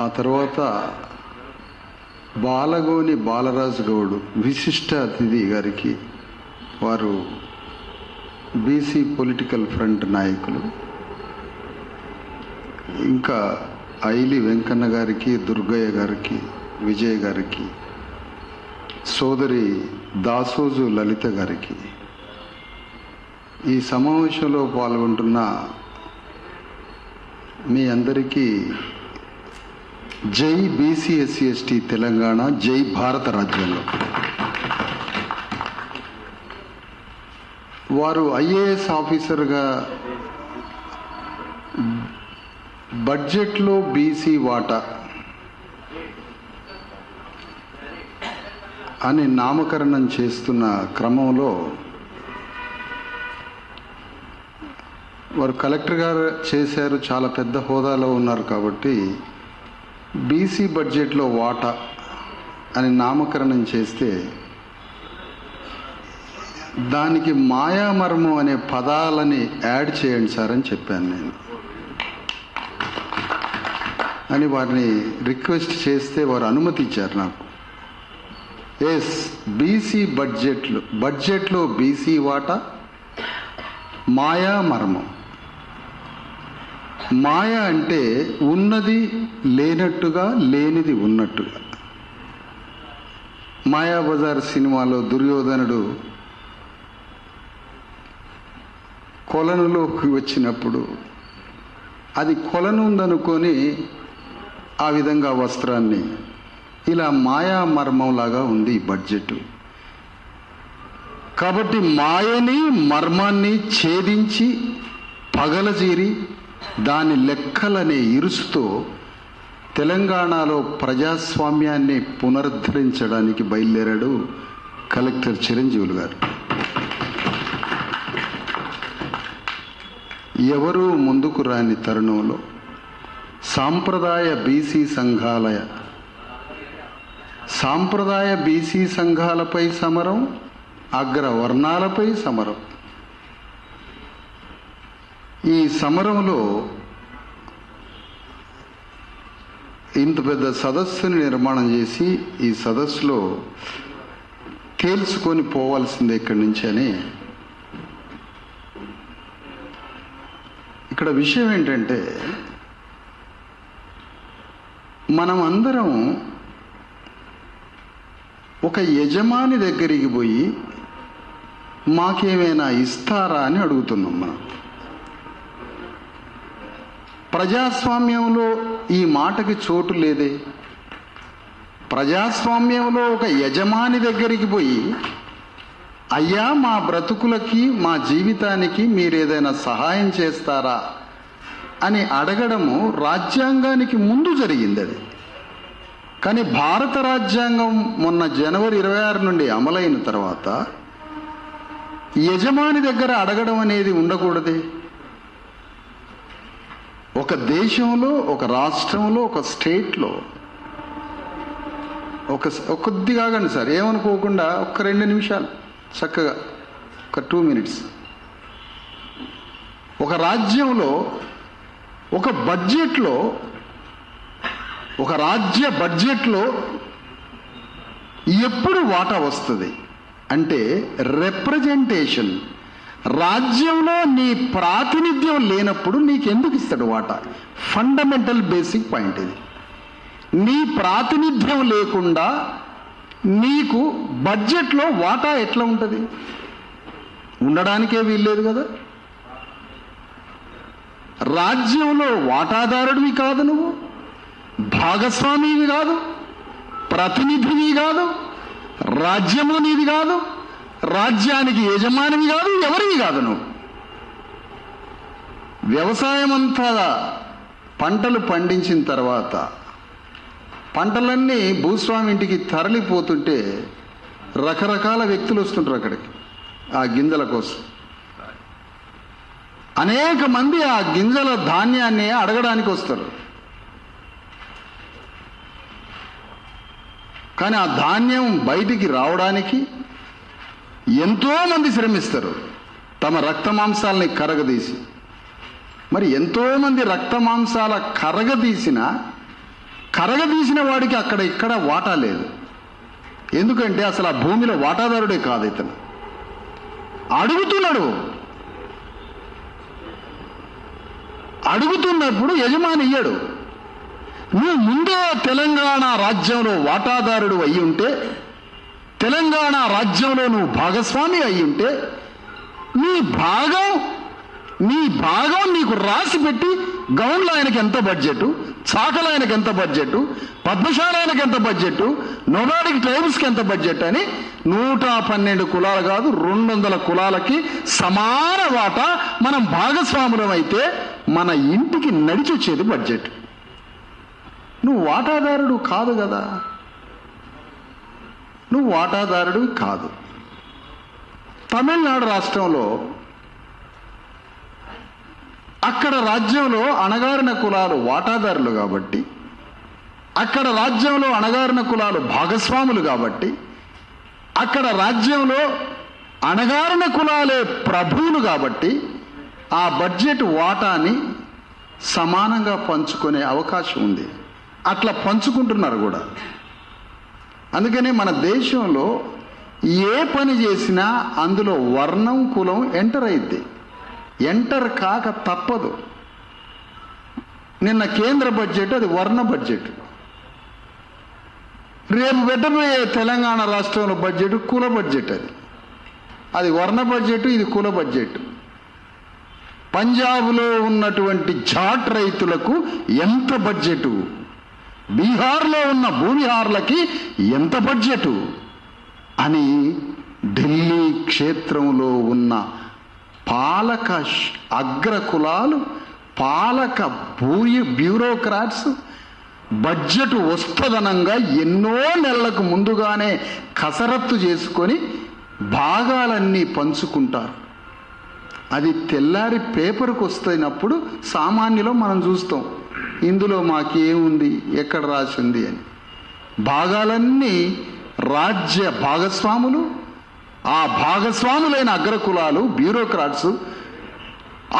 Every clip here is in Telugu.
ఆ తర్వాత బాలగోని బాలరాజు గౌడ్ విశిష్ట అతిథి గారికి, వారు బీసీ పొలిటికల్ ఫ్రంట్ నాయకులు, ఇంకా ఐలి వెంకన్న గారికి, దుర్గయ్య గారికి, విజయ్ గారికి, సోదరి దాసోజు లలిత గారికి, ఈ సమావేశంలో పాల్గొంటున్న మీ అందరికీ జై బీసీ ఎస్సీ ఎస్టీ తెలంగాణ, జై భారత రాజ్యాంగం. వారు ఐఏఎస్ ఆఫీసర్గా బడ్జెట్లో బీసీ వాటా అని నామకరణం చేస్తున్న క్రమంలో వారు కలెక్టర్ గారు చేశారు, చాలా పెద్ద హోదాలో ఉన్నారు కాబట్టి బీసీ బడ్జెట్లో వాటా అని నామకరణం చేస్తే దానికి మాయామర్మం అనే పదాలని యాడ్ చేయండి సార్ అని చెప్పాను నేను. అని వారిని రిక్వెస్ట్ చేస్తే వారు అనుమతి ఇచ్చారు నాకు. ఎస్, బీసీ బడ్జెట్లో బీసీ వాటా మాయామర్మం. మాయ అంటే ఉన్నది లేనట్టుగా, లేనిది ఉన్నట్టుగా. మాయాబజార్ సినిమాలో దుర్యోధనుడు కొలనులోకి వచ్చినప్పుడు అది కొలను ఉందనుకొని ఆ విధంగా వస్త్రాన్ని, ఇలా మాయామర్మంలాగా ఉంది ఈ బడ్జెట్. కాబట్టి మాయని మర్మాన్ని ఛేదించి పగలజీరి దాని లెక్కలనే ఇరుసుతో తెలంగాణలో ప్రజాస్వామ్యాన్ని పునరుద్ధరించడానికి బయలుదేరాడు కలెక్టర్ చిరంజీవులు గారు. ఎవరూ ముందుకు రాని తరుణంలో సాంప్రదాయ బీసీ సంఘాలపై సమరం, అగ్రవర్ణాలపై సమరం. ఈ సమరంలో ఇంత పెద్ద సదస్సుని నిర్మాణం చేసి ఈ సదస్సులో తేల్చుకొని పోవాల్సిందే ఇక్కడి నుంచి అని. ఇక్కడ విషయం ఏంటంటే, మనం అందరం ఒక యజమాని దగ్గరికి పోయి మాకేమైనా ఇస్తారా అని అడుగుతున్నాం. మనం ప్రజాస్వామ్యంలో ఈ మాటకి చోటు లేదే. ప్రజాస్వామ్యంలో ఒక యజమాని దగ్గరికి పోయి అయ్యా మా బ్రతుకులకి, మా జీవితానికి మీరేదైనా సహాయం చేస్తారా అని అడగడము రాజ్యాంగానికి ముందు జరిగింది అది. కానీ భారత రాజ్యాంగం మొన్న జనవరి 26 నుండి అమలైన తర్వాత యజమాని దగ్గర అడగడం అనేది ఉండకూడదే. ఒక దేశంలో, ఒక రాష్ట్రంలో, ఒక స్టేట్లో కొద్దిగా ఆగండి సార్, ఏమనుకోకుండా ఒక్క 2 నిమిషాలు చక్కగా, ఒక 2 minutes. ఒక రాజ్యంలో, ఒక బడ్జెట్లో, ఒక రాజ్య బడ్జెట్లో ఎప్పుడు వాటా వస్తుంది అంటే రిప్రజెంటేషన్. రాజ్యంలో నీ ప్రాతినిధ్యం లేనప్పుడు నీకెందుకు ఇస్తాడు వాటా? ఫండమెంటల్ బేసిక్ పాయింట్ ఇది. నీ ప్రాతినిధ్యం లేకుండా నీకు బడ్జెట్లో వాటా ఎట్లా ఉంటుంది? ఉండడానికే వీల్లేదు కదా. రాజ్యంలో వాటాదారుడివి కాదు, నువ్వు భాగస్వామివి కాదు, ప్రతినిధివి కాదు, రాజ్యము నీది కాదు, రాజ్యానికి యజమానివి కాదు, ఎవరివి కాదు. నువ్వు వ్యవసాయం అంతా పంటలు పండించిన తర్వాత పంటలన్నీ భూస్వామి ఇంటికి తరలిపోతుంటే రకరకాల వ్యక్తులు వస్తుంటారు అక్కడికి ఆ గింజల కోసం. అనేక మంది ఆ గింజల ధాన్యాన్ని అడగడానికి వస్తారు. కానీ ఆ ధాన్యం బయటికి రావడానికి ఎంతోమంది శ్రమిస్తారు తమ రక్త మాంసాలని కరగదీసి. మరి ఎంతోమంది రక్త మాంసాల కరగదీసిన కరగదీసిన వాడికి అక్కడ ఇక్కడ వాటా లేదు. ఎందుకంటే అసలు ఆ భూమిలో వాటాదారుడే కాదు ఇతను. అడుగుతున్నప్పుడు యజమాని ఇయ్యడు. నువ్వు ముందే తెలంగాణ రాజ్యంలో వాటాదారుడు అయి ఉంటే, తెలంగాణ రాజ్యంలో నువ్వు భాగస్వామి అయి ఉంటే, నీ భాగం నీకు రాసి పెట్టి గౌన్లో ఆయనకి ఎంత బడ్జెట్, చాకల ఆయనకి ఎంత బడ్జెట్, పద్మశాల ఆయనకి ఎంత బడ్జెట్, నోబాడిక్ ట్రైబ్స్కి ఎంత బడ్జెట్ అని 112 కులాలు కాదు 200 కులాలకి సమాన వాటా మనం భాగస్వాములం అయితే మన ఇంటికి నడిచి వచ్చేది బడ్జెట్. నువ్వు వాటాదారుడు కాదు కదా, నువ్వు వాటాదారుడు కాదు. తమిళనాడు రాష్ట్రంలో అక్కడ రాజ్యంలో అణగారిన కులాలు వాటాదారులు కాబట్టి, అక్కడ రాజ్యంలో అణగారిన కులాలు భాగస్వాములు కాబట్టి, అక్కడ రాజ్యంలో అణగారిన కులాలే ప్రభువులు కాబట్టి ఆ బడ్జెట్ వాటాని సమానంగా పంచుకునే అవకాశం ఉంది. అట్లా పంచుకుంటున్నారు కూడా. అందుకనే మన దేశంలో ఏ పని చేసినా అందులో వర్ణం కులం ఎంటర్ అయింది. ఎంటర్ కాక తప్పదు. నిన్న కేంద్ర బడ్జెట్ అది వర్ణ బడ్జెట్, రేపు పెట్టబోయే తెలంగాణ రాష్ట్రంలో బడ్జెట్ కుల బడ్జెట్. అది వర్ణ బడ్జెట్, ఇది కుల బడ్జెట్. పంజాబ్లో ఉన్నటువంటి జాట్ రైతులకు ఎంత బడ్జెటు, బీహార్లో ఉన్న భూమిహార్లకి ఎంత బడ్జెటు అని ఢిల్లీ క్షేత్రంలో ఉన్న పాలక అగ్రకులాలు, పాలక బ్యూరోక్రాట్స్ బడ్జెట్ వస్తుందనంగా ఎన్నో నెలలకు ముందుగానే కసరత్తు చేసుకొని భాగాలన్నీ పంచుకుంటారు. అది తెల్లారి పేపర్కి వస్తున్నప్పుడు సామాన్యులో మనం చూస్తాం, ఇందులో మాకేముంది, ఎక్కడ రాసింది అని. భాగాలన్నీ రాజ్య భాగస్వాములు, ఆ భాగస్వాములైన అగ్రకులాలు బ్యూరోక్రాట్స్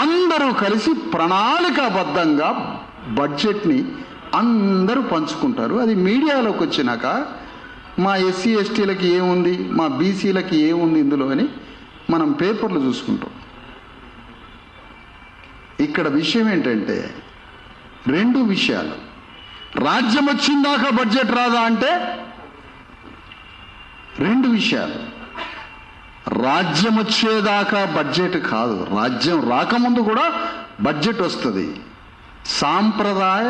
అందరూ కలిసి ప్రణాళికాబద్ధంగా బడ్జెట్ని అందరూ పంచుకుంటారు. అది మీడియాలోకి వచ్చినాక మా ఎస్సీ ఎస్టీలకి ఏముంది, మా బీసీలకి ఏముంది ఇందులో అని మనం పేపర్లు చూసుకుంటాం. ఇక్కడ విషయం ఏంటంటే 2 విషయాలు. రాజ్యం వచ్చిందాకా బడ్జెట్ రాదా అంటే 2 విషయాలు. రాజ్యం వచ్చేదాకా బడ్జెట్ కాదు, రాజ్యం రాకముందు కూడా బడ్జెట్ వస్తుంది. సాంప్రదాయ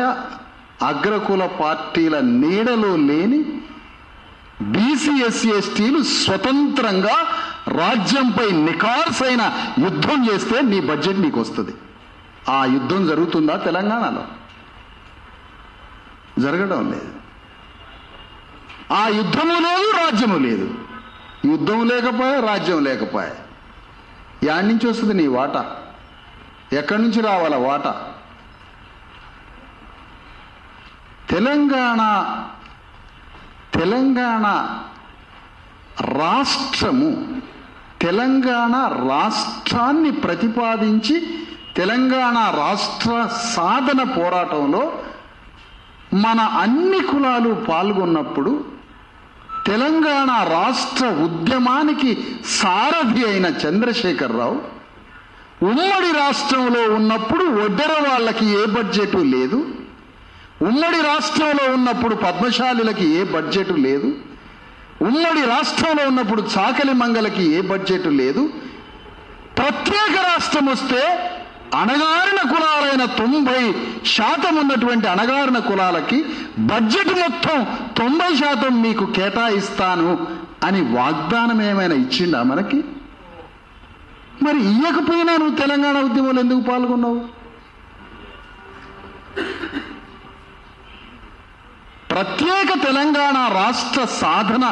అగ్రకుల పార్టీల నీడలో లేని బీసీ ఎస్సీ ఎస్టీలు స్వతంత్రంగా రాజ్యంపై నికార్సైన యుద్ధం చేస్తే నీ బడ్జెట్ నీకు వస్తుంది. ఆ యుద్ధం జరుగుతుందా తెలంగాణలో? జరగడం లేదు. ఆ యుద్ధము లేదు, రాజ్యము లేదు. యుద్ధం లేకపోయా, రాజ్యం లేకపోయా. యాడ్ నుంచి వస్తుంది నీ వాటా? ఎక్కడి నుంచి రావాలా వాటా? తెలంగాణ రాష్ట్రము, తెలంగాణ రాష్ట్రాన్ని ప్రతిపాదించి తెలంగాణ రాష్ట్ర సాధన పోరాటంలో మన అన్ని కులాలు పాల్గొన్నప్పుడు తెలంగాణ రాష్ట్ర ఉద్యమానికి సారథి అయిన చంద్రశేఖరరావు ఉమ్మడి రాష్ట్రంలో ఉన్నప్పుడు ఒడ్డెర వాళ్ళకి ఏ బడ్జెటు లేదు, ఉమ్మడి రాష్ట్రంలో ఉన్నప్పుడు పద్మశాలిలకి ఏ బడ్జెటు లేదు, ఉమ్మడి రాష్ట్రంలో ఉన్నప్పుడు చాకలి మంగళకి ఏ బడ్జెటు లేదు. ప్రత్యేక రాష్ట్రం వస్తే అణగారిన కులాలైన 90% ఉన్నటువంటి అణగారిన కులాలకి బడ్జెట్ మొత్తం 90% మీకు కేటాయిస్తాను అని వాగ్దానం ఏమైనా ఇచ్చిండా మనకి? మరి ఇయ్యకపోయినా నువ్వు తెలంగాణ ఉద్యమంలో ఎందుకు పాల్గొన్నావు? ప్రత్యేక తెలంగాణ రాష్ట్ర సాధన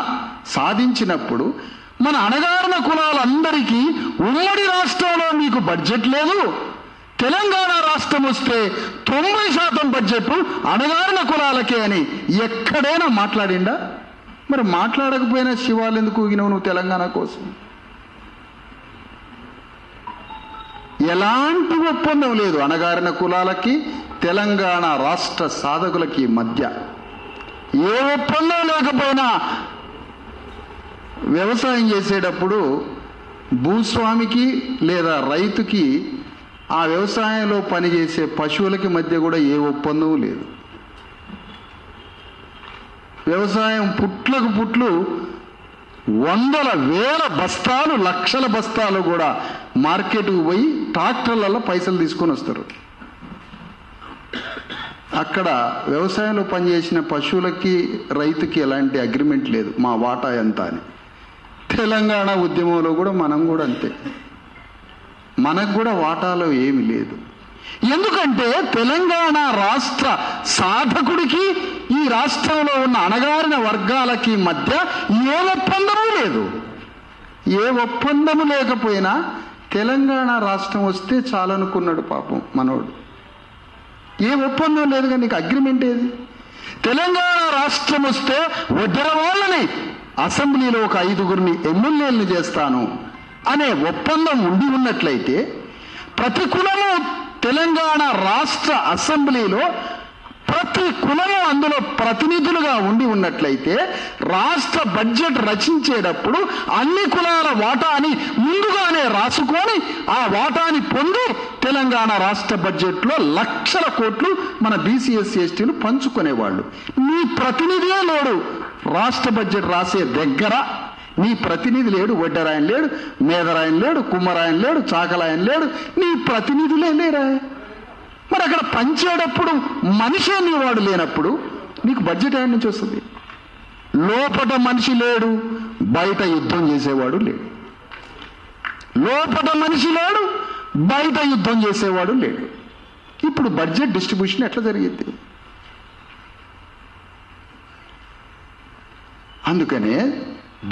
సాధించినప్పుడు మన అణగారిన కులాలందరికీ ఉమ్మడి రాష్ట్రంలో మీకు బడ్జెట్ లేదు, తెలంగాణ రాష్ట్రం వస్తే 90% బడ్జెట్ అణగారిన కులాలకే అని ఎక్కడైనా మాట్లాడిండా? మరి మాట్లాడకపోయినా శివాలు ఎందుకు ఊగినావు నువ్వు తెలంగాణ కోసం? ఎలాంటి ఒప్పందం లేదు అణగారిన కులాలకి తెలంగాణ రాష్ట్ర సాధకులకి మధ్య. ఏ ఒప్పందం లేకపోయినా వ్యవసాయం చేసేటప్పుడు భూస్వామికి లేదా రైతుకి ఆ వ్యవసాయంలో పనిచేసే పశువులకి మధ్య కూడా ఏ ఒప్పందం లేదు. వ్యవసాయం పుట్లకు పుట్లు వందల వేల బస్తాలు లక్షల బస్తాలు కూడా మార్కెట్కు పోయి ట్రాక్టర్లలో పైసలు తీసుకొని వస్తారు. అక్కడ వ్యవసాయంలో పనిచేసిన పశువులకి రైతుకి ఎలాంటి అగ్రిమెంట్ లేదు, మా వాటా ఎంత అని. తెలంగాణ ఉద్యమంలో కూడా మనం కూడా అంతే, మనకు కూడా వాటాలో ఏమి లేదు. ఎందుకంటే తెలంగాణ రాష్ట్ర సాధకుడికి ఈ రాష్ట్రంలో ఉన్న అణగారిన వర్గాలకి మధ్య ఏ ఒప్పందము లేదు. ఏ ఒప్పందము లేకపోయినా తెలంగాణ రాష్ట్రం వస్తే చాలనుకున్నాడు పాపం మనోడు. ఏ ఒప్పందం లేదు కానీ నీకు అగ్రిమెంట్ ఏది? తెలంగాణ రాష్ట్రం వస్తే వడ్డెర వాళ్ళని అసెంబ్లీలో ఒక 5గురిని ఎమ్మెల్యేలను చేస్తాను అనే ఒప్పందం ఉండి ఉన్నట్లయితే, ప్రతి కులము తెలంగాణ రాష్ట్ర అసెంబ్లీలో ప్రతి కులము అందులో ప్రతినిధులుగా ఉండి ఉన్నట్లయితే, రాష్ట్ర బడ్జెట్ రచించేటప్పుడు అన్ని కులాల వాటాని ముందుగానే రాసుకొని ఆ వాటాని పొంది తెలంగాణ రాష్ట్ర బడ్జెట్లో లక్షల కోట్లు మన బీసీ ఎస్సీ ఎస్టీలు పంచుకునేవాళ్ళు. నీ ప్రతినిధే లేడు రాష్ట్ర బడ్జెట్ రాసే దగ్గర. నీ ప్రతినిధి లేడు, వడ్డరాయన లేడు, మేదరాయన లేడు, కుమ్మరాయన లేడు, చాకలాయన లేడు, నీ ప్రతినిధులే లేరా. మరి అక్కడ పంచేటప్పుడు మనిషి అనేవాడు లేనప్పుడు నీకు బడ్జెట్ ఎక్కడి నుంచి వస్తుంది? లోపట మనిషి లేడు, బయట యుద్ధం చేసేవాడు లేడు. లోపట మనిషి లేడు, బయట యుద్ధం చేసేవాడు లేడు. ఇప్పుడు బడ్జెట్ డిస్ట్రిబ్యూషన్ ఎట్లా జరిగింది? అందుకనే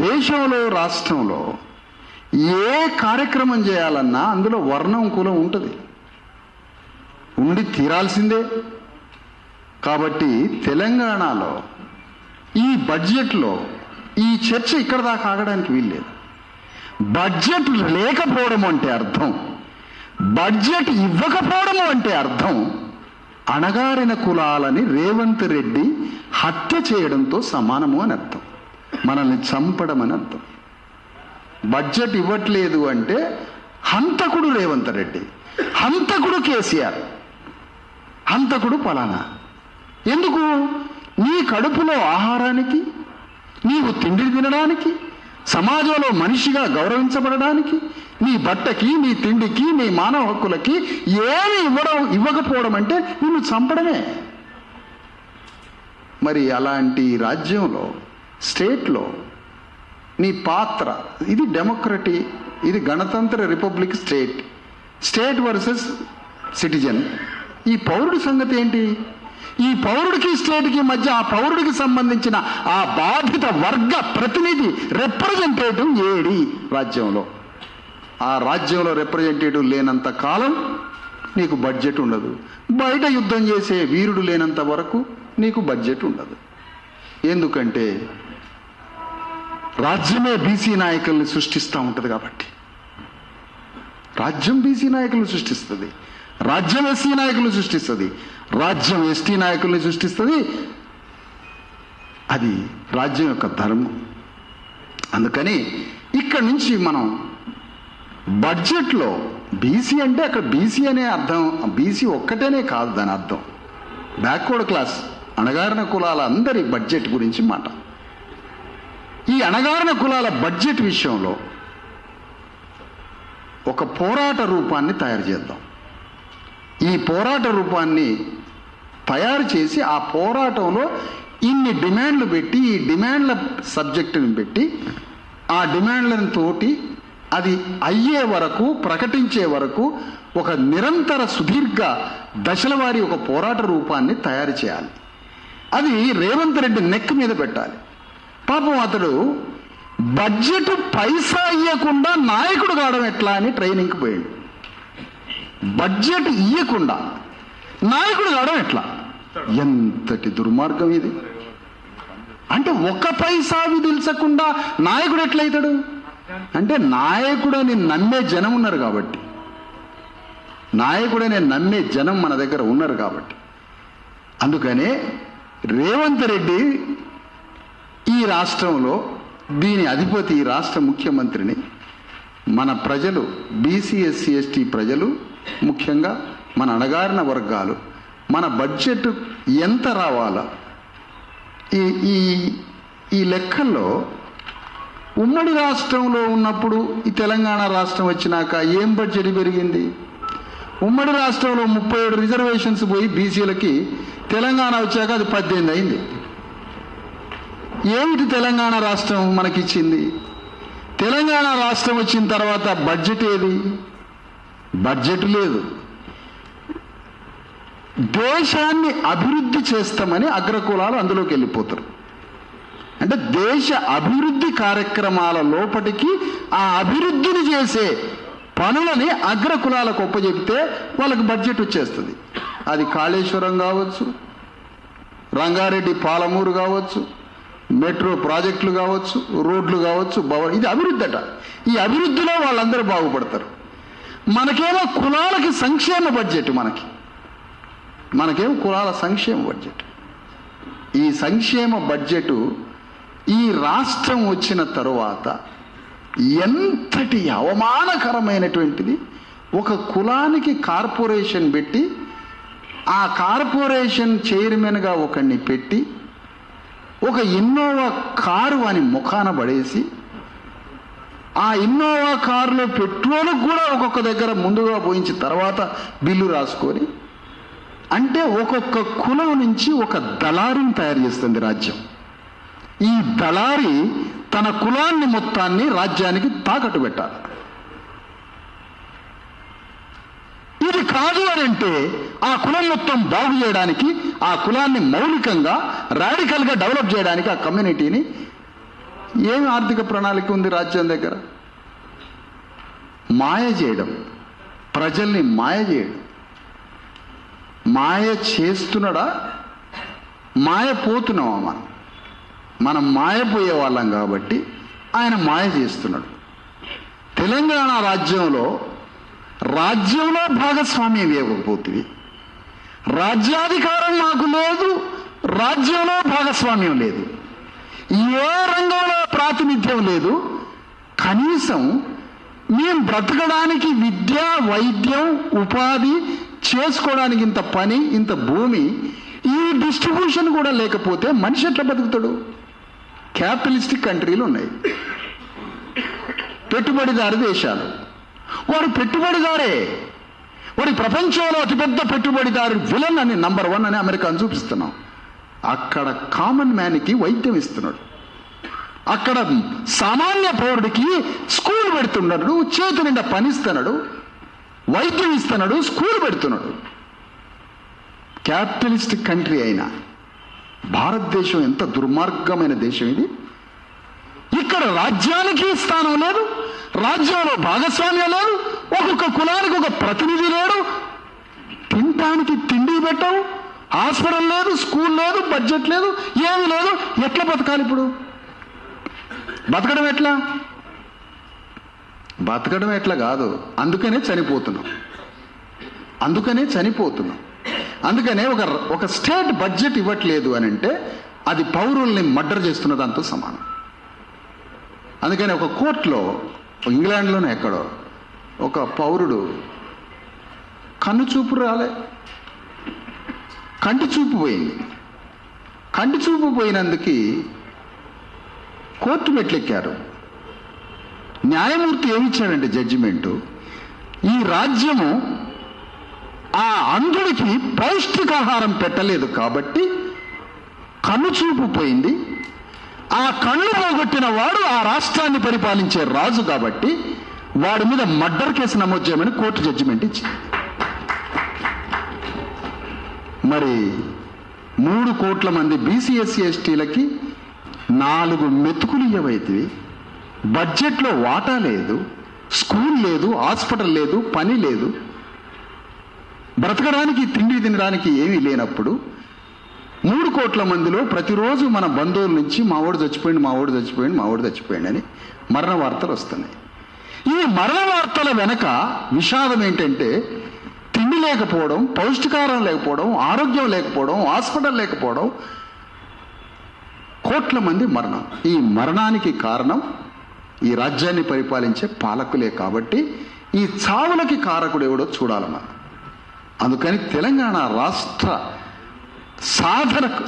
దేశంలో రాష్ట్రంలో ఏ కార్యక్రమం చేయాలన్నా అందులో వర్ణం కులం ఉంటుంది, ఉండి తీరాల్సిందే. కాబట్టి తెలంగాణలో ఈ బడ్జెట్లో ఈ చర్చ ఇక్కడ దాకా ఆగడానికి వీల్లేదు. బడ్జెట్ లేకపోవడం అంటే అర్థం, బడ్జెట్ ఇవ్వకపోవడం అంటే అర్థం అణగారిన కులాలని రేవంత్ రెడ్డి హత్య చేయడంతో సమానము అని అర్థం, మనల్ని చంపడం అని అర్థం. బడ్జెట్ ఇవ్వట్లేదు అంటే హంతకుడు రేవంత్ రెడ్డి, హంతకుడు కేసీఆర్, హంతకుడు పలానా. ఎందుకు? నీ కడుపులో ఆహారానికి, నీవు తిండి తినడానికి, సమాజంలో మనిషిగా గౌరవించబడడానికి, నీ బట్టకి, నీ తిండికి, నీ మానవ హక్కులకి ఏమి ఇవ్వకపోవడం అంటే నిన్ను చంపడమే. మరి అలాంటి రాజ్యంలో, స్టేట్లో నీ పాత్ర ఇది డెమోక్రటీ, ఇది గణతంత్ర republic state, state versus citizen. ఈ పౌరుడి సంగతి ఏంటి? ఈ పౌరుడికి స్టేట్కి మధ్య ఆ పౌరుడికి సంబంధించిన ఆ బాధిత వర్గ ప్రతినిధి రిప్రజెంటేటివ్ ఏడి రాజ్యంలో? ఆ రాజ్యంలో రిప్రజెంటేటివ్ లేనంత కాలం నీకు బడ్జెట్ ఉండదు. బయట యుద్ధం చేసే వీరుడు లేనంత వరకు నీకు బడ్జెట్ ఉండదు. ఎందుకంటే రాజ్యమే బీసీ నాయకుల్ని సృష్టిస్తూ ఉంటుంది కాబట్టి. రాజ్యం బీసీ నాయకులను సృష్టిస్తుంది, రాజ్యం ఎస్సీ నాయకులను సృష్టిస్తుంది, రాజ్యం ఎస్టీ నాయకుల్ని సృష్టిస్తుంది. అది రాజ్యం యొక్క ధర్మం. అందుకని ఇక్కడి నుంచి మనం బడ్జెట్లో బీసీ అంటే అక్కడ బీసీ అనే అర్థం, బీసీ ఒక్కటేనే కాదు దాని అర్థం. బ్యాక్వర్డ్ క్లాస్, అణగారిన కులాల అందరి బడ్జెట్ గురించి మాట. ఈ అణగారిన కులాల బడ్జెట్ విషయంలో ఒక పోరాట రూపాన్ని తయారు చేద్దాం. ఈ పోరాట రూపాన్ని తయారు చేసి ఆ పోరాటంలో ఇన్ని డిమాండ్లు పెట్టి, ఈ డిమాండ్ల సబ్జెక్టుని పెట్టి, ఆ డిమాండ్లను తోటి అది అయ్యే వరకు, ప్రకటించే వరకు ఒక నిరంతర సుదీర్ఘ దశల వారి ఒక పోరాట రూపాన్ని తయారు చేయాలి. అది రేవంత్ రెడ్డి నెక్ మీద పెట్టాలి. పాపం అతడు బడ్జెట్ పైసా ఇవ్వకుండా నాయకుడు కావడం ఎట్లా అని ట్రైనింగ్కి పోయాడు. బడ్జెట్ ఇవ్వకుండా నాయకుడు కావడం ఎట్లా? ఎంతటి దుర్మార్గం ఇది! అంటే ఒక్క పైసా విధించకుండా నాయకుడు ఎట్లయితాడు? అంటే నాయకుడని నమ్మే జనం ఉన్నారు కాబట్టి, నాయకుడని నమ్మే జనం మన దగ్గర ఉన్నారు కాబట్టి. అందుకనే రేవంత్ రెడ్డి ఈ రాష్ట్రంలో దీని అధిపతి ఈ రాష్ట్ర ముఖ్యమంత్రిని మన ప్రజలు, బీసీ ఎస్సీ ఎస్టీ ప్రజలు, ముఖ్యంగా మన అణగారిన వర్గాలు మన బడ్జెట్ ఎంత రావాలా ఈ ఈ ఈ లెక్కల్లో ఉమ్మడి రాష్ట్రంలో ఉన్నప్పుడు ఈ తెలంగాణ రాష్ట్రం వచ్చినాక ఏం బడ్జెట్ పెరిగింది? ఉమ్మడి రాష్ట్రంలో 37 రిజర్వేషన్స్ పోయి బీసీలకి తెలంగాణ వచ్చాక అది 18 అయింది. ఏమిటి తెలంగాణ రాష్ట్రం మనకిచ్చింది? తెలంగాణ రాష్ట్రం వచ్చిన తర్వాత బడ్జెట్ ఏది? బడ్జెట్ లేదు. దేశాన్ని అభివృద్ధి చేస్తామని అగ్రకులాలు అందులోకి వెళ్ళిపోతారు. అంటే దేశ అభివృద్ధి కార్యక్రమాల లోపటికి ఆ అభివృద్ధిని చేసే పనులని అగ్రకులాలకు ఒప్పజెప్తే వాళ్ళకి బడ్జెట్ వచ్చేస్తుంది. అది కాళేశ్వరం కావచ్చు, రంగారెడ్డి పాలమూరు కావచ్చు, మెట్రో ప్రాజెక్టులు కావచ్చు, రోడ్లు కావచ్చు, ఇది అభివృద్ధి అట. ఈ అభివృద్ధిలో వాళ్ళందరూ బాగుపడతారు. మనకేమో కులాలకి సంక్షేమ బడ్జెట్, మనకేమో కులాల సంక్షేమ బడ్జెట్. ఈ సంక్షేమ బడ్జెట్ ఈ రాష్ట్రం వచ్చిన తరువాత ఎంతటి అవమానకరమైనటువంటిది. ఒక కులానికి కార్పొరేషన్ పెట్టి ఆ కార్పొరేషన్ చైర్మన్గా ఒకరిని పెట్టి ఒక ఇన్నోవా కారు అని ముఖాన పడేసి ఆ ఇన్నోవా కారులో పెట్రోల్ కూడా ఒక్కొక్క దగ్గర ముందుగా పోయించి తర్వాత బిల్లు రాసుకొని, అంటే ఒక్కొక్క కులం నుంచి ఒక దళారిని తయారు చేస్తుంది రాజ్యం. ఈ దళారి తన కులాన్ని మొత్తాన్ని రాజ్యానికి తాకట్టు పెట్టాలి. ఇది కాదు అని అంటే ఆ కులం మొత్తం బాగు చేయడానికి, ఆ కులాన్ని మౌలికంగా రాడికల్గా డెవలప్ చేయడానికి, ఆ కమ్యూనిటీని ఏం ఆర్థిక ప్రణాళిక ఉంది రాజ్యం దగ్గర? మాయ చేయడం, ప్రజల్ని మాయ చేయడం. మాయ చేస్తున్నాడా? మాయ పోతున్నామా? మనం మాయపోయే వాళ్ళం కాబట్టి ఆయన మాయ చేస్తున్నాడు. తెలంగాణ రాజ్యంలో భాగస్వామ్యం ఇవ్వకపోతుంది. రాజ్యాధికారం మాకు లేదు, రాజ్యంలో భాగస్వామ్యం లేదు, ఏ రంగంలో ప్రాతినిధ్యం లేదు. కనీసం మేము బ్రతకడానికి విద్య, వైద్యం, ఉపాధి చేసుకోవడానికి ఇంత పని, ఇంత భూమి, ఈ డిస్ట్రిబ్యూషన్ కూడా లేకపోతే మనిషి ఎట్లా బతుకుతాడు? క్యాపిటలిస్టిక్ కంట్రీలు ఉన్నాయి, పెట్టుబడిదారు దేశాలు. వాడు పెట్టుబడిదారే, వాడి ప్రపంచంలో అతిపెద్ద పెట్టుబడిదారు విలన్ అని, నంబర్ 1 అని అమెరికాను చూపిస్తున్నాం. అక్కడ కామన్ మ్యాన్కి వైద్యం ఇస్తున్నాడు, అక్కడ సామాన్య పౌరుడికి స్కూల్ పెడుతున్నాడు, చేతి నిండా పనిస్తున్నాడు, వైద్యం ఇస్తున్నాడు, స్కూల్ పెడుతున్నాడు. క్యాపిటలిస్టిక్ కంట్రీ అయినా భారతదేశం ఎంత దుర్మార్గమైన దేశం ఇది. ఇక్కడ రాజ్యానికి స్థానం లేదు, రాజ్యంలో భాగస్వామ్యం లేదు, ఒక్కొక్క కులానికి ఒక ప్రతినిధి లేడు, తినటానికి తిండి పెట్టవు, హాస్పిటల్ లేదు, స్కూల్ లేదు, బడ్జెట్ లేదు, ఏమీ లేదు. ఎట్లా బతకాలి ఇప్పుడు? బతకడం ఎట్లా? బతకడం ఎట్లా కాదు, అందుకనే చనిపోతున్నాం. అందుకనే ఒక స్టేట్ బడ్జెట్ ఇవ్వట్లేదు అని అంటే అది పౌరుల్ని మర్డర్ చేస్తున్న దాంతో సమానం. అందుకని ఒక కోర్టులో, ఇంగ్లాండ్లోనే ఎక్కడో, ఒక పౌరుడు కన్ను చూపు రాలే, కంటి చూపు పోయింది. కంటి చూపు పోయినందుకు కోర్టు మెట్లెక్కారు. న్యాయమూర్తి ఏమిచ్చాడంటే జడ్జిమెంటు, ఈ రాజ్యము ఆ అంధుడికి పౌష్టికాహారం పెట్టలేదు కాబట్టి కన్ను చూపు పోయింది. ఆ కళ్ళు పోగొట్టిన వాడు ఆ రాష్ట్రాన్ని పరిపాలించే రాజు కాబట్టి వాడి మీద మర్డర్ కేసు నమోదు చేయమని కోర్టు జడ్జిమెంట్ ఇచ్చింది. మరి 3 కోట్ల మంది బీసీ ఎస్సీ ఎస్టీలకి 4 మెతుకులు ఇవ్వైతివి. బడ్జెట్లో వాటా లేదు, స్కూల్ లేదు, హాస్పిటల్ లేదు, పని లేదు, బ్రతకడానికి తిండి తినడానికి ఏమీ లేనప్పుడు 3 కోట్ల మందిలో ప్రతిరోజు మన బంధువుల నుంచి మావాడు చచ్చిపోయింది అని మరణ వార్తలు వస్తున్నాయి. ఈ మరణ వార్తల వెనక విషాదం ఏంటంటే తిండి లేకపోవడం, పౌష్టికాహారం లేకపోవడం, ఆరోగ్యం లేకపోవడం, హాస్పిటల్ లేకపోవడం, కోట్ల మంది మరణం. ఈ మరణానికి కారణం ఈ రాజ్యాన్ని పరిపాలించే పాలకులే. కాబట్టి ఈ చావులకి కారకుడు ఎవడో చూడాలి మనం. అందుకని తెలంగాణ రాష్ట్ర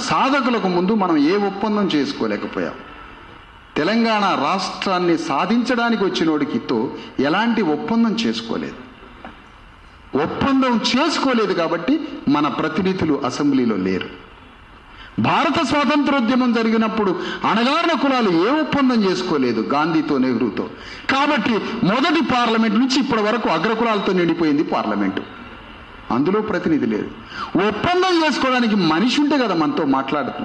సాధకులకు ముందు మనం ఏ ఒప్పందం చేసుకోలేకపోయాం. తెలంగాణ రాష్ట్రాన్ని సాధించడానికి వచ్చినోడికితో ఎలాంటి ఒప్పందం చేసుకోలేదు కాబట్టి మన ప్రతినిధులు అసెంబ్లీలో లేరు. భారత స్వాతంత్రోద్యమం జరిగినప్పుడు అణగారిన కులాలు ఏ ఒప్పందం చేసుకోలేదు గాంధీతో, నెహ్రూతో. కాబట్టి మొదటి పార్లమెంట్ నుంచి ఇప్పటి వరకు అగ్రకులాలతో నిండిపోయింది పార్లమెంటు. అందులో ప్రతినిధి లేదు. ఒప్పందం చేసుకోవడానికి మనిషి ఉంటే కదా మనతో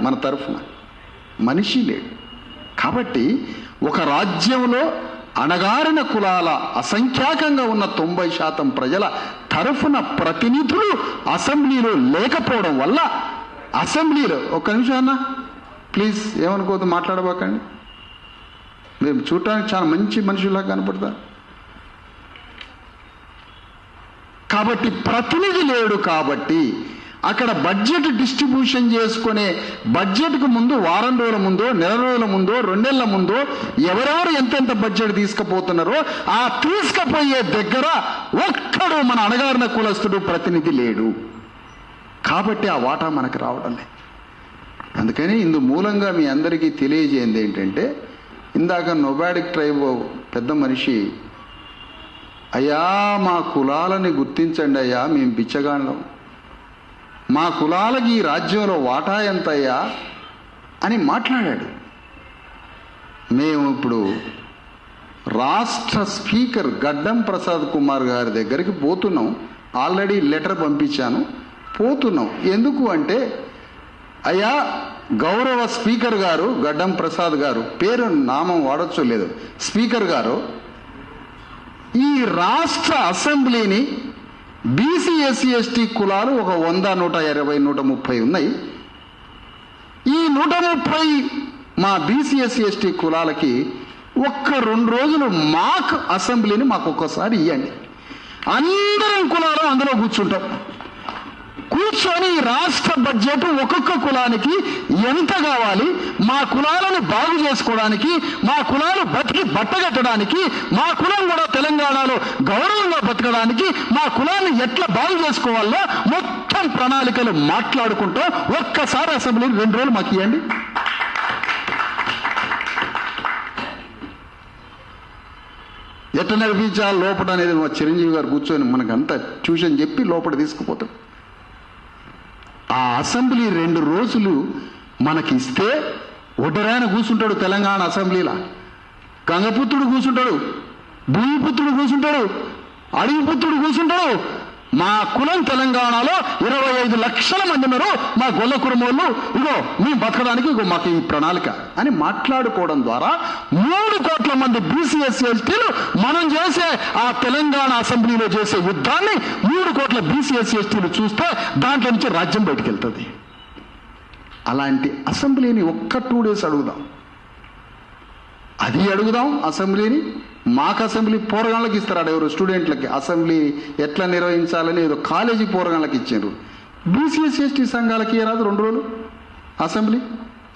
మన తరఫున మనిషి లేడు. కాబట్టి ఒక రాజ్యంలో అణగారిన కులాల అసంఖ్యాకంగా ఉన్న 90% ప్రజల తరఫున ప్రతినిధులు అసెంబ్లీలో లేకపోవడం వల్ల అసెంబ్లీలో ఒక్క నిమిషం అన్న ప్లీజ్ ఏమనుకోవద్దు, మాట్లాడబాకండి. మేము చూడటానికి చాలా మంచి మనుషుల్లా కనపడతారు. కాబట్టి ప్రతినిధి లేడు. కాబట్టి అక్కడ బడ్జెట్ డిస్ట్రిబ్యూషన్ చేసుకునే బడ్జెట్కు ముందు వారం రోజుల ముందో, నెల రోజుల ముందో, 2 నెలల ముందో ఎవరెవరు ఎంతెంత బడ్జెట్ తీసుకుపోతున్నారో ఆ తీసుకుపోయే దగ్గర ఒక్కడు మన అణగారిన కులస్తుడు ప్రతినిధి లేడు. కాబట్టి ఆ వాటా మనకు రావడం లేదు. అందుకని ఇందు మూలంగా మీ అందరికీ తెలియజేయండి ఏంటంటే, ఇందాక నోబాడిక్ ట్రైబ్ పెద్ద మనిషి, అయ్యా మా కులాలని గుర్తించండి అయ్యా, మేము బిచ్చగాళ్ళం, మా కులాలకి ఈ రాజ్యంలో వాటా ఎంత అయ్యా అని మాట్లాడాడు. మేము ఇప్పుడు రాష్ట్ర స్పీకర్ గడ్డం ప్రసాద్ కుమార్ గారి దగ్గరికి పోతున్నాం. ఆల్రెడీ లెటర్ పంపించాను, పోతున్నాం. ఎందుకు అంటే, అయ్యా గౌరవ స్పీకర్ గారు గడ్డం ప్రసాద్ గారు, పేరు నామం వాడొచ్చో లేదు, స్పీకర్ గారు ఈ రాష్ట్ర అసెంబ్లీని బీసీ ఎస్సీ ఎస్టీ కులాలు ఒక 100, 120, 130 ఉన్నాయి. ఈ 130 మా బీసీ ఎస్సీ ఎస్టీ కులాలకి ఒక్క 2 రోజులు మాక్ అసెంబ్లీని మాకు ఒక్కసారి ఇవ్వండి. అందరం కులాలు అందులో కూర్చొని రాష్ట్ర బడ్జెట్ ఒక్కొక్క కులానికి ఎంత కావాలి, మా కులాలను బాగు చేసుకోవడానికి, మా కులాలు బతికి బట్టగట్టడానికి, మా కులం కూడా తెలంగాణలో గౌరవంగా బతకడానికి, మా కులాన్ని ఎట్లా బాగు చేసుకోవాలో మొత్తం ప్రణాళికలు మాట్లాడుకుంటూ ఒక్కసారి అసెంబ్లీ 2 రోజులు మాకు ఇవ్వండి. ఎట్లా నడిపించాలి లోపల అనేది మా చిరంజీవి గారు కూర్చొని మనకంతా ట్యూషన్ చెప్పి లోపల తీసుకుపోతాం. ఆ అసెంబ్లీ 2 రోజులు మనకి ఇస్తే ఒడ్డరాయన కూర్చుంటాడు తెలంగాణ అసెంబ్లీలో, గంగపుత్రుడు కూర్చుంటాడు, భూమిపుత్రుడు కూర్చుంటాడు, అడవిపుత్రుడు కూర్చుంటాడు. మా కులం తెలంగాణలో 25 లక్షల మంది ఉన్నారు, మా గొల్ల కుటుంబంలో ఇగో మేము బతకడానికి ఇగో మాకు ఈ ప్రణాళిక అని మాట్లాడుకోవడం ద్వారా 3 కోట్ల మంది బీసీ ఎస్సీ ఎస్టీలు మనం చేసే ఆ తెలంగాణ అసెంబ్లీలో చేసే యుద్ధాన్ని 3 కోట్ల బీసీ ఎస్సీ ఎస్టీలు చూస్తే దాంట్లో నుంచి రాజ్యం బయటికి వెళ్తుంది. అలాంటి అసెంబ్లీని ఒక్క 2 days అడుగుదాం. అది అడుగుదాం అసెంబ్లీని. మాకు అసెంబ్లీ పోరగాళ్ళకి ఇస్తారు, ఎవరు స్టూడెంట్లకి అసెంబ్లీ ఎట్లా నిర్వహించాలని ఏదో కాలేజీ పోరగాళ్ళకి ఇచ్చారు. బీసీఎస్సీ ఎస్టీ సంఘాలకి రాదు 2 రోజులు అసెంబ్లీ.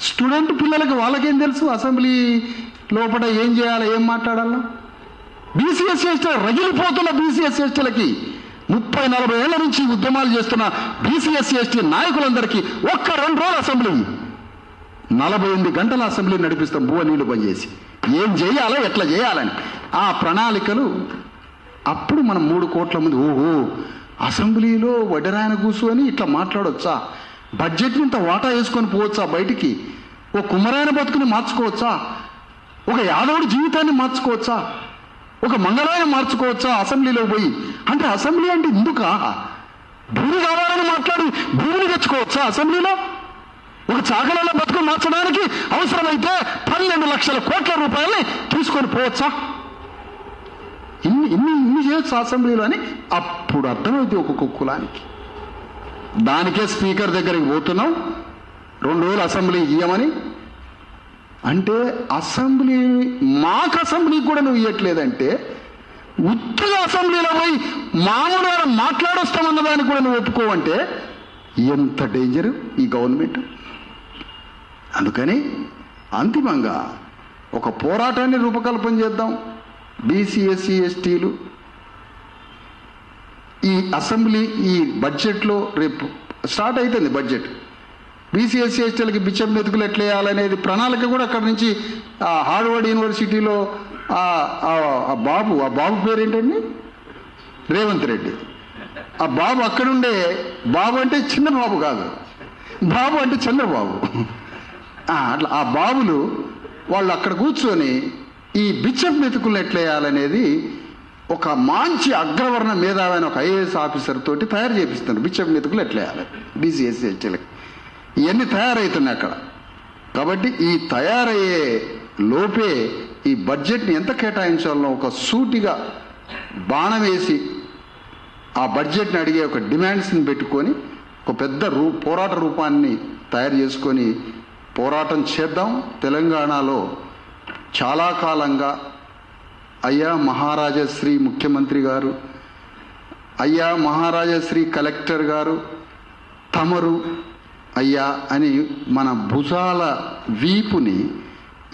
స్టూడెంట్ పిల్లలకి వాళ్ళకేం తెలుసు అసెంబ్లీ లోపల ఏం చేయాలో, ఏం మాట్లాడాలో. బీసీఎస్సీ ఎస్టీ రగిలిపోతున్న బీసీఎస్సీ ఎస్టీలకి 30-40 ఏళ్ల నుంచి ఉద్యమాలు చేస్తున్న బీసీఎస్సీ ఎస్టీ నాయకులందరికీ ఒక్క 2 రోజులు అసెంబ్లీ, 48 గంటల అసెంబ్లీ నడిపిస్తాం బువ్వ నీళ్లు పనిచేసి. ఏం చేయాలో ఎట్లా చేయాలని ఆ ప్రణాళికలు. అప్పుడు మనం 3 కోట్ల మంది ఓహో అసెంబ్లీలో వడ్డరాయన కూర్చొని ఇట్లా మాట్లాడొచ్చా, బడ్జెట్ని ఇంత వాటా వేసుకొని పోవచ్చా బయటికి, ఓ కుమ్మరాయన బతుకుని మార్చుకోవచ్చా, ఒక యాదవుడి జీవితాన్ని మార్చుకోవచ్చా, ఒక మంగళాయన మార్చుకోవచ్చా అసెంబ్లీలో పోయి అంటే. అసెంబ్లీ అంటే ఇందుక భూమి కావాలని మాట్లాడి భూమిని తెచ్చుకోవచ్చా అసెంబ్లీలో? ఒక చాకలలో బతుకు మార్చడానికి అవసరమైతే 12 లక్షల కోట్ల రూపాయలని తీసుకొని పోవచ్చా? ఇన్ని చేయొచ్చు అసెంబ్లీలో అని అప్పుడు అర్థమైతే ఒక్కొక్క కులానికి. దానికే స్పీకర్ దగ్గరికి పోతున్నాం 2 రోజులు అసెంబ్లీ ఇయ్యమని. అంటే అసెంబ్లీ మాకు అసెంబ్లీకి కూడా నువ్వు ఇవ్వట్లేదంటే ఉత్తగా అసెంబ్లీలో పోయి మామూలుగా మాట్లాడొస్తామన్న దానికి కూడా నువ్వు ఒప్పుకోవంటే ఎంత డేంజరు ఈ గవర్నమెంట్. అందుకని అంతిమంగా ఒక పోరాటాన్ని రూపకల్పన చేద్దాం. బీసీ ఎస్సీ ఎస్టీలు ఈ అసెంబ్లీ ఈ బడ్జెట్లో రేపు స్టార్ట్ అవుతుంది బడ్జెట్. బీసీ ఎస్సీ ఎస్టీలకి బిచ్చం మెతుకులు ఎట్లా వేయాలనేది ప్రణాళిక కూడా అక్కడి నుంచి హార్వర్డ్ యూనివర్సిటీలో ఆ బాబు పేరేంటండి, రేవంత్ రెడ్డి. ఆ బాబు అక్కడుండే బాబు అంటే చిన్న బాబు కాదు, బాబు అంటే చంద్రబాబు. అట్లా ఆ బాబులు వాళ్ళు అక్కడ కూర్చొని ఈ బిచ్చం మెతుకులు ఎట్లా వేయాలనేది ఒక మంచి అగ్రవర్ణ మేధావైన ఒక ఐఏఎస్ ఆఫీసర్ తోటి తయారు చేపిస్తున్నారు. బిచ్చం మెతుకులు ఎట్లా వేయాలి బీసీ ఎస్సీ ఎస్టీలకి ఇవన్నీ తయారవుతున్నాయి అక్కడ. కాబట్టి ఈ తయారయ్యే లోపే ఈ బడ్జెట్ని ఎంత కేటాయించాలో ఒక సూటిగా బాణం వేసి ఆ బడ్జెట్ని అడిగే ఒక డిమాండ్స్ని పెట్టుకొని ఒక పెద్ద పోరాట రూపాన్ని తయారు చేసుకొని పోరాటం చేద్దాం. తెలంగాణలో చాలా కాలంగా అయ్యా మహారాజశ్రీ ముఖ్యమంత్రి గారు, అయ్యా మహారాజశ్రీ కలెక్టర్ గారు, తమరు అయ్యా అని మన భుజాల వీపుని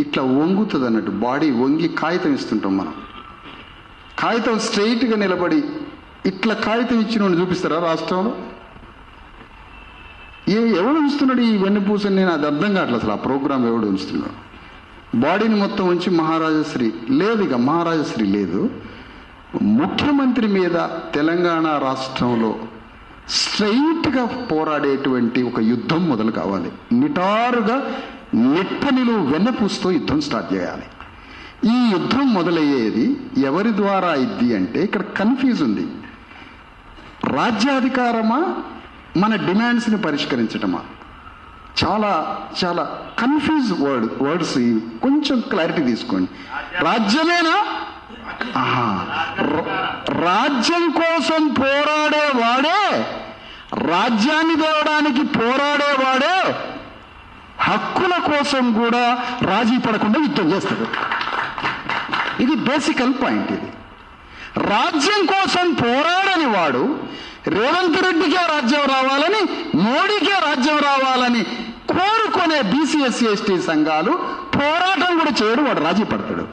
ఇట్లా వంగుతుంది అన్నట్టు, బాడీ వంగి కాగితం ఇస్తుంటాం మనం. కాగితం స్ట్రైట్గా నిలబడి ఇట్లా కాగితం ఇచ్చిన చూపిస్తారా రాష్ట్రంలో? ఎవడు ఉంచుతున్నాడు ఈ వెన్నుపూసని? నేను అది అర్థం కావట్లేదు అసలు. ఆ ప్రోగ్రాం ఎవడు ఉంచుతున్నాడు? బాడీని మొత్తం ఉంచి మహారాజశ్రీ లేదు, ఇక మహారాజశ్రీ లేదు. ముఖ్యమంత్రి మీద తెలంగాణ రాష్ట్రంలో స్ట్రైట్గా పోరాడేటువంటి ఒక యుద్ధం మొదలు కావాలి. నిటారుగా నిట్టనిలు వెన్నపూసతో యుద్ధం స్టార్ట్ చేయాలి. ఈ యుద్ధం మొదలయ్యేది ఎవరి ద్వారా అయింది అంటే ఇక్కడ కన్ఫ్యూజ్ ఉంది. రాజ్యాధికారమా మన డిమాండ్స్ని పరిష్కరించటమా? చాలా చాలా కన్ఫ్యూజ్ వర్డ్స్. కొంచెం క్లారిటీ తీసుకోండి. రాజ్యమేనా? రాజ్యం కోసం పోరాడేవాడే, రాజ్యాన్ని తేవడానికి పోరాడేవాడే హక్కుల కోసం కూడా రాజీ పడకుండా యుద్ధం చేస్తాడు. ఇది బేసికల్ పాయింట్. ఇది రాజ్యం కోసం పోరాడని వాడు రేవంత్ రెడ్డికే రాజ్యం రావాలని, మోడీకే రాజ్యం రావాలని కోరుకునే బీసీ ఎస్సీ ఎస్టీ సంఘాలు పోరాటం కూడా చేయడు, వాడు రాజీ పడతాడు.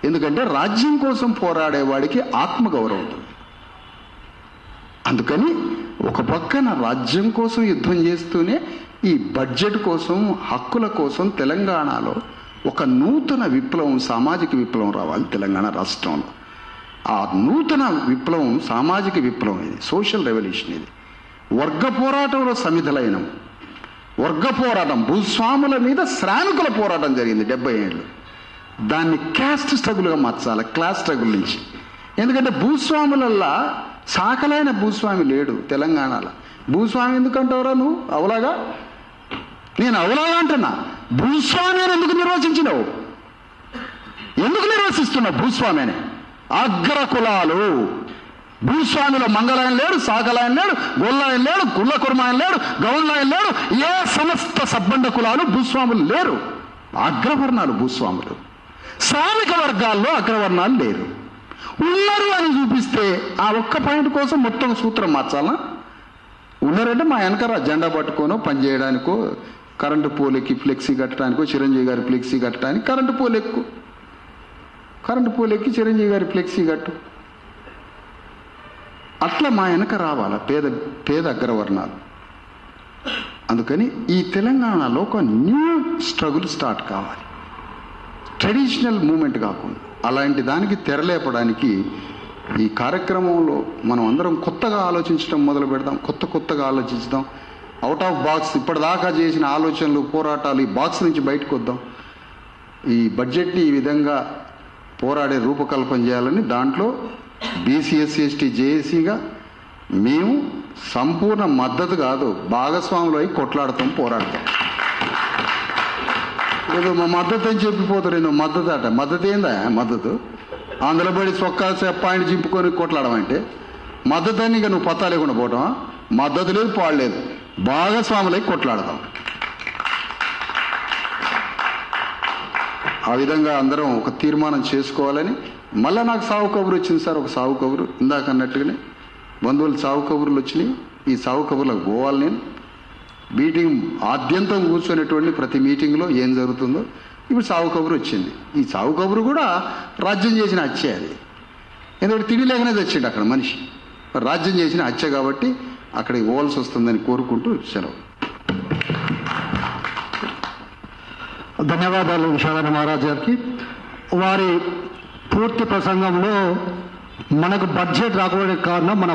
ఎందుకంటే రాజ్యం కోసం పోరాడేవాడికి ఆత్మగౌరవం ఉంటుంది. అందుకని ఒక పక్కన రాజ్యం కోసం యుద్ధం చేస్తూనే ఈ బడ్జెట్ కోసం, హక్కుల కోసం తెలంగాణలో ఒక నూతన విప్లవం, సామాజిక విప్లవం రావాలి తెలంగాణ రాష్ట్రంలో. ఆ నూతన విప్లవం సామాజిక విప్లవం, ఇది సోషల్ రెవల్యూషన్. ఇది వర్గ పోరాటంలో సమిధలైనం. వర్గ పోరాటం, భూస్వాముల మీద శ్రామికుల పోరాటం జరిగింది 70 ఏళ్ళు. దాన్ని క్యాస్ట్ స్ట్రగుల్గా మార్చాలి, క్లాస్ స్ట్రగుల్ నుంచి. ఎందుకంటే భూస్వాములల్లా సాకలైన భూస్వామి లేడు తెలంగాణలో. భూస్వామి ఎందుకంటావురా నువ్వు? అవలాగా నేను అవలాగా అంటున్నా. భూస్వామి అని ఎందుకు నిర్వచించినావు? ఎందుకు నిర్వచిస్తున్నావు భూస్వామి అని? అగ్ర కులాలు భూస్వామిలో మంగళాయన లేడు, సాకలాయన లేడు, గొల్లాయన లేడు, గుళ్ళ కుర్మాయన లేడు, గౌన్లాయన లేడు. ఏ సమస్త సబ్బండ కులాలు భూస్వాములు లేరు. అగ్రవర్ణాలు భూస్వాములు. శ్రామిక వర్గాల్లో అగ్రవర్ణాలు లేరు. ఉన్నారు అని చూపిస్తే ఆ ఒక్క పాయింట్ కోసం మొత్తం సూత్రం మార్చాలా? ఉన్నారంటే మా వెనకరా జెండా పట్టుకోనో పనిచేయడానికో, కరెంటు పోలెక్కి ఫ్లెక్సీ కట్టడానికో, చిరంజీవి గారి ఫ్లెక్సీ కట్టడానికి కరెంటు పోలెక్కి చిరంజీవి గారి ఫ్లెక్సీ కట్టు. అట్లా మా వెనక రావాల పేద అగ్రవర్ణాలు. అందుకని ఈ తెలంగాణలో ఒక న్యూ స్ట్రగుల్ స్టార్ట్ కావాలి, ట్రెడిషనల్ మూమెంట్ కాకుండా. అలాంటి దానికి తెరలేపడానికి ఈ కార్యక్రమంలో మనం అందరం కొత్తగా ఆలోచించడం మొదలు పెడదాం. కొత్తగా ఆలోచిద్దాం. అవుట్ ఆఫ్ బాక్స్, ఇప్పటిదాకా చేసిన ఆలోచనలు, పోరాటాలు, ఈ బాక్స్ నుంచి బయటకు వద్దాం. ఈ బడ్జెట్ని ఈ విధంగా పోరాడే రూపకల్పన చేయాలని, దాంట్లో బీసీ ఎస్సీ ఎస్టీ జేఏసీగా మేము సంపూర్ణ మద్దతు కాదు, భాగస్వాములు అయి కొట్లాడతాం, పోరాడతాం. ఏదో మా మద్దతు అని చెప్పిపోతారు. నేను మద్దతు అట, మద్దతు ఏందా మద్దతు? అందులో పడి చొక్కా పాయింట్ చింపుకొని కొట్లాడమంటే మద్దతు అని ఇక నువ్వు పత్తా లేకుండా పోవటమా? మద్దతు లేదు, పాడలేదు, భాగస్వాములై కొట్లాడతాం. ఆ విధంగా అందరం ఒక తీర్మానం చేసుకోవాలని. మళ్ళీ నాకు సాగు కబురు వచ్చింది సార్, ఒక సాగు కబురు. ఇందాక అన్నట్టుగానే బంధువులు సాగు కబుర్లు వచ్చినాయి. ఈ సాగు కబుర్లకు పోవాలి నేను. మీటింగ్ ఆద్యంతం కూర్చునేటువంటి ప్రతి మీటింగ్లో ఏం జరుగుతుందో ఇప్పుడు చావు కబురు వచ్చింది. ఈ చావు కబురు కూడా రాజ్యం చేసిన హత్య అది. ఎందుకంటే తిండి లేకనే తెచ్చిండు అక్కడ మనిషి. రాజ్యం చేసిన హత్య కాబట్టి అక్కడికి పోవాల్సి వస్తుందని కోరుకుంటూ సెలవు. ధన్యవాదాలు విశాలానంద మహారాజ్ గారికి. వారి పూర్తి ప్రసంగంలో మనకు బడ్జెట్ రాకపోవడానికి కారణం మన